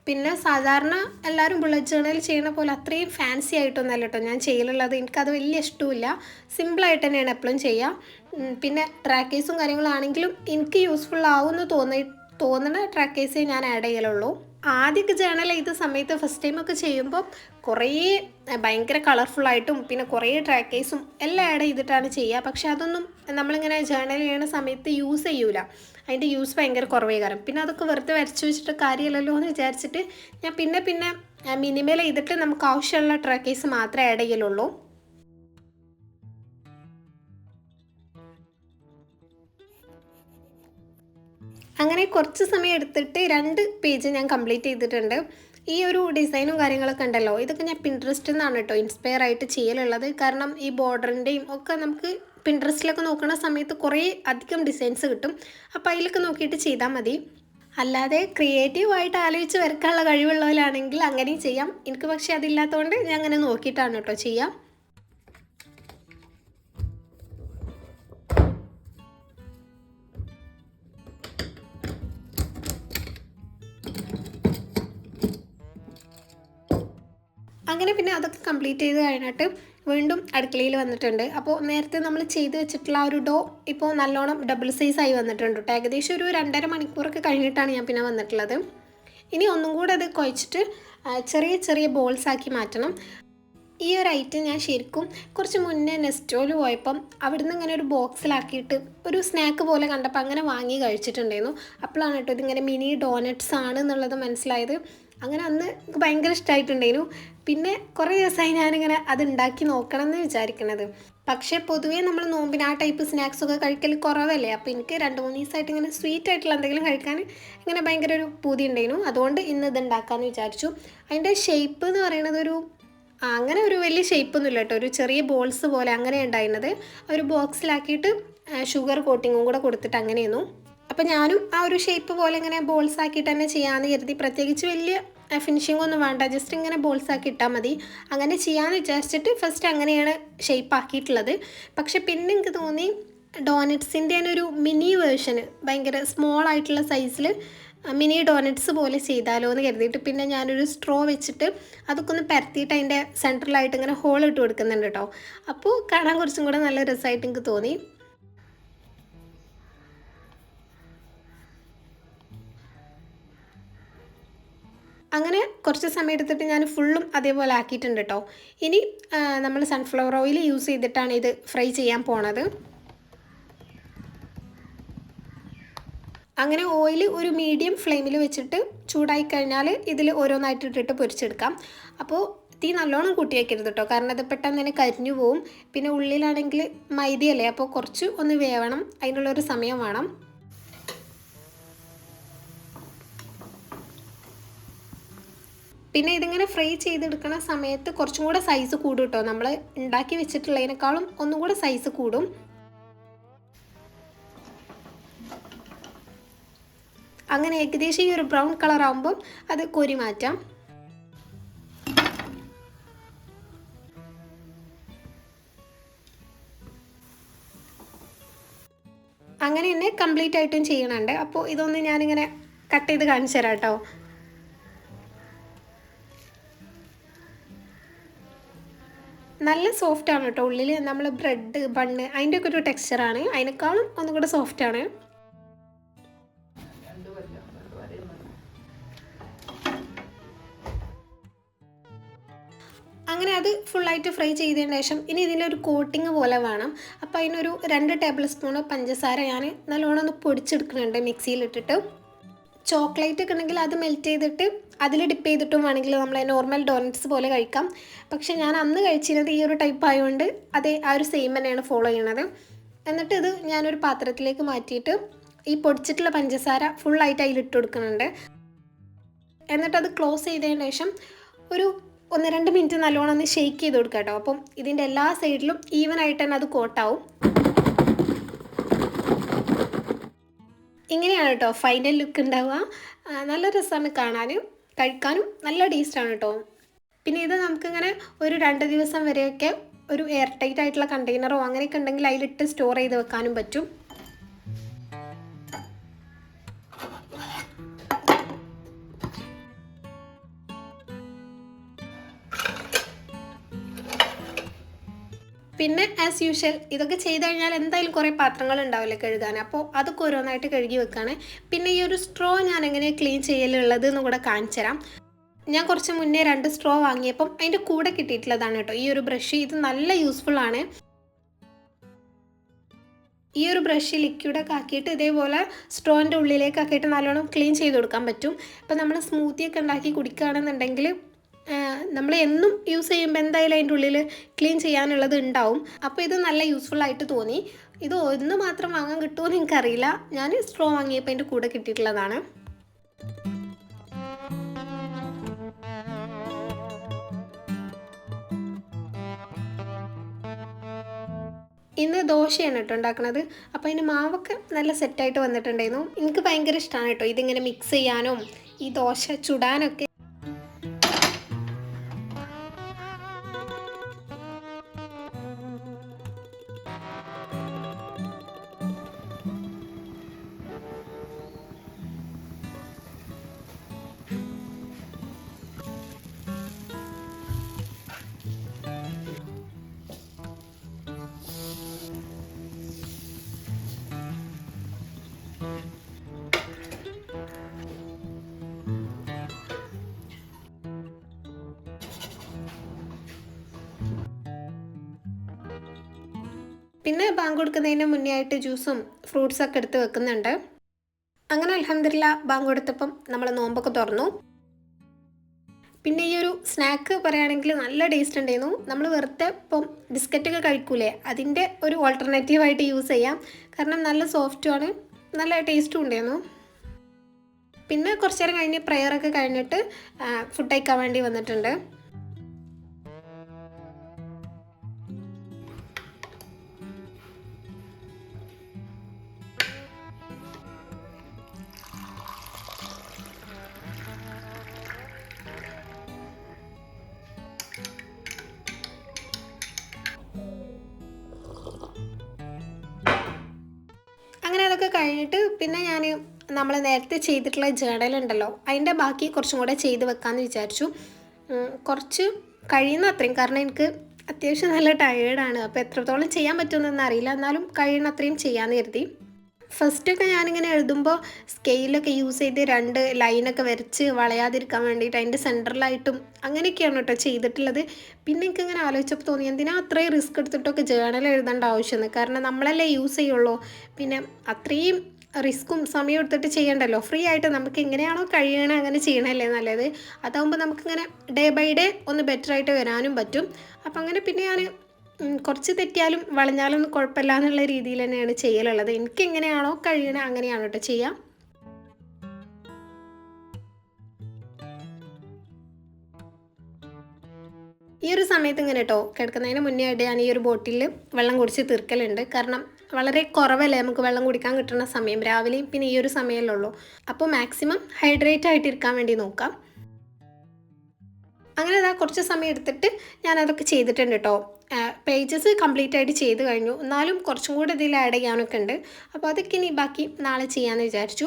പിന്നെ സാധാരണ എല്ലാവരും ബുള്ളറ്റ് ജേർണൽ ചെയ്യുന്ന പോലെ അത്രയും ഫാൻസി ആയിട്ടൊന്നല്ല കേട്ടോ ഞാൻ ചെയ്യലുള്ളത്. എനിക്കത് വലിയ ഇഷ്ടമില്ല. സിമ്പിളായിട്ട് തന്നെയാണ് എപ്പോഴും ചെയ്യുക. പിന്നെ ട്രാക്കേഴ്സും കാര്യങ്ങളാണെങ്കിലും എനിക്ക് യൂസ്ഫുൾ ആവുമെന്ന് തോന്നുന്ന ട്രാക്കേഴ്സേ ഞാൻ ആഡ് ചെയ്യലുള്ളൂ. ആദ്യമൊക്കെ ജേണൽ ചെയ്ത സമയത്ത് ഫസ്റ്റ് ടൈമൊക്കെ ചെയ്യുമ്പോൾ കുറേ ഭയങ്കര കളർഫുള്ളായിട്ടും പിന്നെ കുറേ ട്രാക്കേഴ്സും എല്ലാം ആഡ് ചെയ്തിട്ടാണ് ചെയ്യുക. പക്ഷെ അതൊന്നും നമ്മളിങ്ങനെ ജേണൽ ചെയ്യുന്ന സമയത്ത് യൂസ് ചെയ്യൂല. അതിൻ്റെ യൂസ് ഭയങ്കര കുറവേ കാരണം. പിന്നെ അതൊക്കെ വെറുതെ വരച്ച് വെച്ചിട്ട് കാര്യമില്ലല്ലോ എന്ന് വിചാരിച്ചിട്ട് ഞാൻ പിന്നെ മിനിമൽ ചെയ്തിട്ട് നമുക്ക് ആവശ്യമുള്ള ട്രാക്കേഴ്സ് മാത്രമേ ആഡ് ചെയ്യലുള്ളൂ. അങ്ങനെ കുറച്ച് സമയം എടുത്തിട്ട് 2 പേജ് ഞാൻ കംപ്ലീറ്റ് ചെയ്തിട്ടുണ്ട്. ഈ ഒരു ഡിസൈനും കാര്യങ്ങളൊക്കെ ഉണ്ടല്ലോ, ഇതൊക്കെ ഞാൻ പിൻട്രസ്റ്റിൽ നിന്നാണ് കേട്ടോ ഇൻസ്പയർ ആയിട്ട് ചെയ്യലുള്ളത്. കാരണം ഈ ബോർഡറിൻ്റെയും ഒക്കെ നമുക്ക് പിൻട്രസ്റ്റിലൊക്കെ നോക്കുന്ന സമയത്ത് കുറേ അധികം ഡിസൈൻസ് കിട്ടും. അപ്പോൾ അതിലൊക്കെ നോക്കിയിട്ട് ചെയ്താൽ മതി. അല്ലാതെ ക്രിയേറ്റീവായിട്ട് ആലോചിച്ച് വരക്കാനുള്ള കഴിവുള്ളവരാണെങ്കിൽ അങ്ങനെയും ചെയ്യാം. എനിക്ക് പക്ഷേ അതില്ലാത്തതുകൊണ്ട് ഞാൻ അങ്ങനെ നോക്കിയിട്ടാണ് കേട്ടോ ചെയ്യാം. അങ്ങനെ പിന്നെ അതൊക്കെ കംപ്ലീറ്റ് ചെയ്ത് കഴിഞ്ഞിട്ട് വീണ്ടും അടുക്കളയിൽ വന്നിട്ടുണ്ട്. അപ്പോൾ നേരത്തെ നമ്മൾ ചെയ്ത് വെച്ചിട്ടുള്ള ആ ഒരു ഡോ ഇപ്പോൾ നല്ലോണം ഡബിൾ സൈസായി വന്നിട്ടുണ്ട് കേട്ടോ. ഏകദേശം ഒരു 2.5 മണിക്കൂറൊക്കെ കഴിഞ്ഞിട്ടാണ് ഞാൻ പിന്നെ വന്നിട്ടുള്ളത്. ഇനി ഒന്നും കൂടെ അത് കുഴച്ചിട്ട് ചെറിയ ചെറിയ ബോൾസ് ആക്കി മാറ്റണം. ഈ ഒരു ഐറ്റം ഞാൻ ശരിക്കും കുറച്ച് മുന്നേ നെസ്റ്റോയിൽ പോയപ്പം അവിടുന്ന് ഇങ്ങനെ ഒരു ബോക്സിലാക്കിയിട്ട് ഒരു സ്നാക്ക് പോലെ കണ്ടപ്പോൾ അങ്ങനെ വാങ്ങി കഴിച്ചിട്ടുണ്ടായിരുന്നു. അപ്പോഴാണ് കേട്ടോ ഇതിങ്ങനെ മിനി ഡോനറ്റ്സ് ആണ് എന്നുള്ളത് മനസ്സിലായത്. അങ്ങനെ അന്ന് എനിക്ക് ഭയങ്കര ഇഷ്ടമായിട്ടുണ്ടായിരുന്നു. പിന്നെ കുറേ ദിവസമായി ഞാനിങ്ങനെ അത് ഉണ്ടാക്കി നോക്കണം എന്ന് വിചാരിക്കണത്. പക്ഷേ പൊതുവേ നമ്മൾ നോമ്പിന് ആ ടൈപ്പ് സ്നാക്സൊക്കെ കഴിക്കൽ കുറവല്ലേ. അപ്പോൾ എനിക്ക് 2-3 ദിവസമായിട്ട് ഇങ്ങനെ സ്വീറ്റ് ആയിട്ടുള്ള എന്തെങ്കിലും കഴിക്കാൻ ഇങ്ങനെ ഭയങ്കര ഒരു പൂതി ഉണ്ടായിരുന്നു. അതുകൊണ്ട് ഇന്ന് ഇത് ഉണ്ടാക്കാമെന്ന് വിചാരിച്ചു. അതിൻ്റെ ഷേപ്പ് എന്ന് പറയുന്നത് അങ്ങനെ ഒരു വലിയ ഷേപ്പൊന്നുമില്ല കേട്ടോ. ഒരു ചെറിയ ബോൾസ് പോലെ അങ്ങനെ ഉണ്ടായിരുന്നത്. ഒരു ബോക്സിലാക്കിയിട്ട് ഷുഗർ കോട്ടിങ്ങും കൂടെ കൊടുത്തിട്ട് അങ്ങനെയായിരുന്നു. അപ്പോൾ ഞാനും ആ ഒരു ഷേപ്പ് പോലെ ഇങ്ങനെ ബോൾസ് ആക്കിയിട്ട് തന്നെ ചെയ്യാമെന്ന് കരുതി. പ്രത്യേകിച്ച് വലിയ ഫിനിഷിംഗ് ഒന്നും വേണ്ട, ജസ്റ്റ് ഇങ്ങനെ ബോൾസ് ആക്കി ഇട്ടാൽ മതി. അങ്ങനെ ചെയ്യാമെന്ന് വിചാരിച്ചിട്ട് ഫസ്റ്റ് അങ്ങനെയാണ് ഷേപ്പ് ആക്കിയിട്ടുള്ളത്. പക്ഷെ പിന്നെ എനിക്ക് തോന്നി ഡോനറ്റ്സിൻ്റെ ഒരു മിനി വേർഷന് ഭയങ്കര സ്മോൾ ആയിട്ടുള്ള സൈസിൽ മിനി ഡോനറ്റ്സ് പോലെ ചെയ്താലോ എന്ന് കരുതിയിട്ട് പിന്നെ ഞാനൊരു സ്ട്രോ വെച്ചിട്ട് അതൊക്കെ ഒന്ന് പരത്തിയിട്ട് അതിൻ്റെ സെൻറ്ററിലായിട്ട് ഇങ്ങനെ ഹോൾ ഇട്ട് കൊടുക്കുന്നുണ്ട് കേട്ടോ. അപ്പോൾ കാണാൻ കുറച്ചും കൂടെ നല്ല രസമായിട്ട് എനിക്ക് തോന്നി. അങ്ങനെ കുറച്ച് സമയം എടുത്തിട്ട് ഞാൻ ഫുള്ളും അതേപോലെ ആക്കിയിട്ടുണ്ട് കേട്ടോ. ഇനി നമ്മൾ സൺഫ്ലവർ ഓയിൽ യൂസ് ചെയ്തിട്ടാണ് ഇത് ഫ്രൈ ചെയ്യാൻ പോണത്. അങ്ങനെ ഓയിൽ ഒരു മീഡിയം ഫ്ലെയിമിൽ വെച്ചിട്ട് ചൂടായി കഴിഞ്ഞാൽ ഇതിൽ ഓരോന്നായിട്ട് ഇട്ടിട്ട് പൊരിച്ചെടുക്കാം. അപ്പോൾ തീ നല്ലോണം കൂട്ടി വയ്ക്കരുത് കേട്ടോ, കാരണം അത് പെട്ടെന്ന് തന്നെ കരിഞ്ഞു പോവും. പിന്നെ ഉള്ളിലാണെങ്കിൽ മൈദയല്ലേ, അപ്പോൾ കുറച്ച് ഒന്ന് വേവണം, അതിനുള്ളൊരു സമയം വേണം. പിന്നെ ഇതിങ്ങനെ ഫ്രൈ ചെയ്തെടുക്കുന്ന സമയത്ത് കുറച്ചും കൂടെ സൈസ് കൂടും കേട്ടോ. നമ്മൾ ഉണ്ടാക്കി വെച്ചിട്ടുള്ളതിനേക്കാളും ഒന്നും കൂടെ സൈസ് കൂടും. അങ്ങനെ ഏകദേശം ഈ ഒരു ബ്രൗൺ കളർ ആകുമ്പോൾ അത് കോരി മാറ്റാം. അങ്ങനെ തന്നെ കംപ്ലീറ്റ് ആയിട്ടും ചെയ്യണുണ്ട്. അപ്പോൾ ഇതൊന്ന് ഞാനിങ്ങനെ കട്ട് ചെയ്ത് കാണിച്ചു തരാം കേട്ടോ. നല്ല സോഫ്റ്റാണ് കേട്ടോ. ഉള്ളിൽ നമ്മൾ ബ്രെഡ് ബണ്ണ് അതിൻ്റെയൊക്കെ ഒരു ടെക്സ്ചറാണ്, അതിനേക്കാളും ഒന്നും കൂടെ സോഫ്റ്റാണ്. അങ്ങനെ അത് ഫുള്ളായിട്ട് ഫ്രൈ ചെയ്തതിന് ശേഷം ഇനി ഇതിലൊരു കോട്ടിങ് പോലെ വേണം. അപ്പോൾ അതിനൊരു 2 ടേബിൾ സ്പൂണ് പഞ്ചസാര ഞാൻ നല്ലോണം ഒന്ന് പൊടിച്ചെടുക്കുന്നുണ്ട് മിക്സിയിലിട്ടിട്ട്. ചോക്ലേറ്റ് ഒക്കെ ഉണ്ടെങ്കിൽ അത് മെൽറ്റ് ചെയ്തിട്ട് അതിൽ ഡിപ്പ് ചെയ്തിട്ടും വേണമെങ്കിൽ നമ്മൾ നോർമൽ ഡോണറ്റ്സ് പോലെ കഴിക്കാം. പക്ഷേ ഞാൻ അന്ന് കഴിച്ചിരുന്നത് ഈ ഒരു ടൈപ്പ് ആയതുകൊണ്ട് അതേ ആ ഒരു സെയിം തന്നെയാണ് ഫോളോ ചെയ്യണത്. എന്നിട്ട് ഇത് ഞാനൊരു പാത്രത്തിലേക്ക് മാറ്റിയിട്ട് ഈ പൊടിച്ചിട്ടുള്ള പഞ്ചസാര ഫുള്ളായിട്ട് അതിലിട്ട് കൊടുക്കുന്നുണ്ട്. എന്നിട്ടത് ക്ലോസ് ചെയ്തതിന് ശേഷം ഒരു 1-2 മിനിറ്റ് നല്ലോണം ഒന്ന് ഷെയ്ക്ക് ചെയ്ത് കൊടുക്കാം കേട്ടോ. അപ്പം ഇതിൻ്റെ എല്ലാ സൈഡിലും ഈവൻ ആയിട്ട് തന്നെ അത് കോട്ടാവും. ഇങ്ങനെയാണ് കേട്ടോ ഫൈനൽ ലുക്ക് ഉണ്ടാവുക. നല്ല രസമാണ് കാണാനും കഴിക്കാനും നല്ല ടേസ്റ്റാണ് കേട്ടോ. പിന്നെ ഇത് നമുക്കിങ്ങനെ ഒരു 2 ദിവസം വരെയൊക്കെ ഒരു എയർ ടൈറ്റ് ആയിട്ടുള്ള കണ്ടെയ്നറോ അങ്ങനെയൊക്കെ ഉണ്ടെങ്കിൽ അതിലിട്ട് സ്റ്റോർ ചെയ്ത് വെക്കാനും പറ്റും. പിന്നെ ആസ് യൂഷ്വൽ ഇതൊക്കെ ചെയ്ത് കഴിഞ്ഞാൽ എന്തായാലും കുറേ പാത്രങ്ങൾ ഉണ്ടാവില്ലേ കഴുകാൻ. അപ്പോൾ അതൊക്കെ ഓരോന്നായിട്ട് കഴുകി വെക്കുകയാണ്. പിന്നെ ഈ ഒരു സ്ട്രോ ഞാൻ എങ്ങനെ ക്ലീൻ ചെയ്യലുള്ളത് എന്ന് കൂടെ കാണിച്ചു തരാം. ഞാൻ കുറച്ച് മുന്നേ 2 സ്ട്രോ വാങ്ങിയപ്പം അതിൻ്റെ കൂടെ കിട്ടിയിട്ടുള്ളതാണ് കേട്ടോ ഈ ഒരു ബ്രഷ്. ഇത് നല്ല യൂസ്ഫുൾ ആണ്. ഈ ഒരു ബ്രഷ് ലിക്വിഡൊക്കെ ആക്കിയിട്ട് ഇതേപോലെ സ്ട്രോൻ്റെ ഉള്ളിലേക്ക് ആക്കിയിട്ട് നല്ലോണം ക്ലീൻ ചെയ്ത് കൊടുക്കാൻ പറ്റും. ഇപ്പം നമ്മൾ സ്മൂത്തിയൊക്കെ ഉണ്ടാക്കി കുടിക്കുകയാണെന്നുണ്ടെങ്കിൽ നമ്മൾ എന്നും യൂസ് ചെയ്യുമ്പോൾ എന്തായാലും അതിൻ്റെ ഉള്ളിൽ ക്ലീൻ ചെയ്യാനുള്ളത് ഉണ്ടാവും. അപ്പോൾ ഇത് നല്ല യൂസ്ഫുൾ ആയിട്ട് തോന്നി. ഇത് ഒന്ന് മാത്രം വാങ്ങാൻ കിട്ടുമോ എന്ന് എനിക്കറിയില്ല. ഞാൻ സ്ട്രോ വാങ്ങിയപ്പോൾ അതിൻ്റെ കൂടെ കിട്ടിയിട്ടുള്ളതാണ്. ഇന്ന് ദോശയാണ് കേട്ടോ ഉണ്ടാക്കുന്നത്. അപ്പോൾ അതിന് മാവൊക്കെ നല്ല സെറ്റായിട്ട് വന്നിട്ടുണ്ടായിരുന്നു. എനിക്ക് ഭയങ്കര ഇഷ്ടമാണ് കേട്ടോ ഇതിങ്ങനെ മിക്സ് ചെയ്യാനും ഈ ദോശ ചുടാനൊക്കെ. പിന്നെ ബാങ്ക് കൊടുക്കുന്നതിന് മുന്നേ ആയിട്ട് ജ്യൂസും ഫ്രൂട്ട്സൊക്കെ എടുത്ത് വെക്കുന്നുണ്ട്. അങ്ങനെ അൽഹംദുലില്ലാ ബാങ്ക് കൊടുത്തപ്പം നമ്മൾ നോമ്പൊക്കെ തുറന്നു. പിന്നെ ഈ ഒരു സ്നാക്ക് പറയുകയാണെങ്കിൽ നല്ല ടേസ്റ്റ് ഉണ്ടായിരുന്നു. നമ്മൾ വെറുതെ ഇപ്പം ബിസ്ക്കറ്റൊക്കെ കഴിക്കൂലേ അതിൻ്റെ ഒരു ഓൾട്ടർനേറ്റീവായിട്ട് യൂസ് ചെയ്യാം. കാരണം നല്ല സോഫ്റ്റുമാണ്, നല്ല ടേസ്റ്റും ഉണ്ടായിരുന്നു. പിന്നെ കുറച്ച് നേരം കഴിഞ്ഞ് പ്രെയറൊക്കെ കഴിഞ്ഞിട്ട് ഫുഡ് കഴിക്കാൻ വേണ്ടി വന്നിട്ടുണ്ട്. അങ്ങനെ അതൊക്കെ കഴിഞ്ഞിട്ട് പിന്നെ ഞാൻ നമ്മൾ നേരത്തെ ചെയ്തിട്ടുള്ള ജേർണലുണ്ടല്ലോ അതിൻ്റെ ബാക്കി കുറച്ചും കൂടെ ചെയ്ത് വെക്കാമെന്ന് വിചാരിച്ചു. കുറച്ച് കഴിയുന്ന അത്രയും, കാരണം എനിക്ക് അത്യാവശ്യം നല്ല ടയേർഡാണ്. അപ്പോൾ എത്രത്തോളം ചെയ്യാൻ പറ്റുമെന്നൊന്നും അറിയില്ല, എന്നാലും കഴിയുന്ന അത്രയും ചെയ്യാമെന്ന് കരുതി. ഫസ്റ്റൊക്കെ ഞാനിങ്ങനെ എഴുതുമ്പോൾ സ്കെയിലൊക്കെ യൂസ് ചെയ്ത് 2 ലൈനൊക്കെ വരച്ച് വളയാതിരിക്കാൻ വേണ്ടിയിട്ട് അതിൻ്റെ സെൻറ്ററിലായിട്ടും അങ്ങനെയൊക്കെയാണ് കേട്ടോ ചെയ്തിട്ടുള്ളത്. പിന്നെ എനിക്കിങ്ങനെ ആലോചിച്ചപ്പോൾ തോന്നി എന്തിനാ അത്രയും റിസ്ക് എടുത്തിട്ടൊക്കെ ജേർണൽ എഴുതേണ്ട ആവശ്യമെന്ന്. കാരണം നമ്മളല്ലേ യൂസ് ചെയ്യുള്ളൂ. പിന്നെ അത്രയും റിസ്ക്കും സമയം എടുത്തിട്ട് ചെയ്യണ്ടല്ലോ. ഫ്രീ ആയിട്ട് നമുക്ക് എങ്ങനെയാണോ കഴിയണേ അങ്ങനെ ചെയ്യണമല്ലേ നല്ലത്. അതാകുമ്പോൾ നമുക്കിങ്ങനെ ഡേ ബൈ ഡേ ഒന്ന് ബെറ്ററായിട്ട് വരാനും പറ്റും. അപ്പം അങ്ങനെ പിന്നെ ഞാൻ കുറച്ച് തെറ്റിയാലും വളഞ്ഞാലും കുഴപ്പമില്ല എന്നുള്ള രീതിയിൽ തന്നെയാണ് ചെയ്യലുള്ളത്. എനിക്ക് എങ്ങനെയാണോ കഴിയണേ അങ്ങനെയാണ് കേട്ടോ ചെയ്യാം. ഈ ഒരു സമയത്ത് ഇങ്ങനെ കേട്ടോ കിടക്കുന്നതിന് മുന്നേ ആയിട്ട് ഞാൻ ഈ ഒരു ബോട്ടിലിൽ വെള്ളം കുടിച്ച് തീർക്കലുണ്ട്. കാരണം വളരെ കുറവല്ലേ നമുക്ക് വെള്ളം കുടിക്കാൻ കിട്ടുന്ന സമയം, രാവിലെയും പിന്നെ ഈ ഒരു സമയമല്ലേ ഉള്ളൂ. അപ്പോൾ മാക്സിമം ഹൈഡ്രേറ്റ് ആയിട്ടിരിക്കാൻ വേണ്ടി നോക്കാം. അങ്ങനെ ഇതാ കുറച്ച് സമയം എടുത്തിട്ട് ഞാനതൊക്കെ ചെയ്തിട്ടുണ്ട് കേട്ടോ. പേജസ് കംപ്ലീറ്റ് ആയിട്ട് ചെയ്ത് കഴിഞ്ഞു. എന്നാലും കുറച്ചും കൂടെ ഇതിൽ ആഡ് ചെയ്യാനൊക്കെ ഉണ്ട്. അപ്പോൾ അതൊക്കെ ഇനി ബാക്കി നാളെ ചെയ്യാമെന്ന് വിചാരിച്ചു.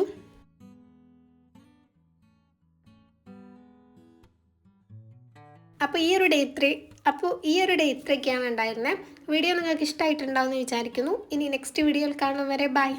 അപ്പോൾ ഈ ഒരു ഡേ 3 അപ്പോൾ ഈ ഒരു ഡേ ഇത്രയൊക്കെയാണ് ഉണ്ടായിരുന്നത്. വീഡിയോ നിങ്ങൾക്ക് ഇഷ്ടമായിട്ടുണ്ടാവുമെന്ന് വിചാരിക്കുന്നു. ഇനി നെക്സ്റ്റ് വീഡിയോയിൽ കാണും വരെ ബൈ.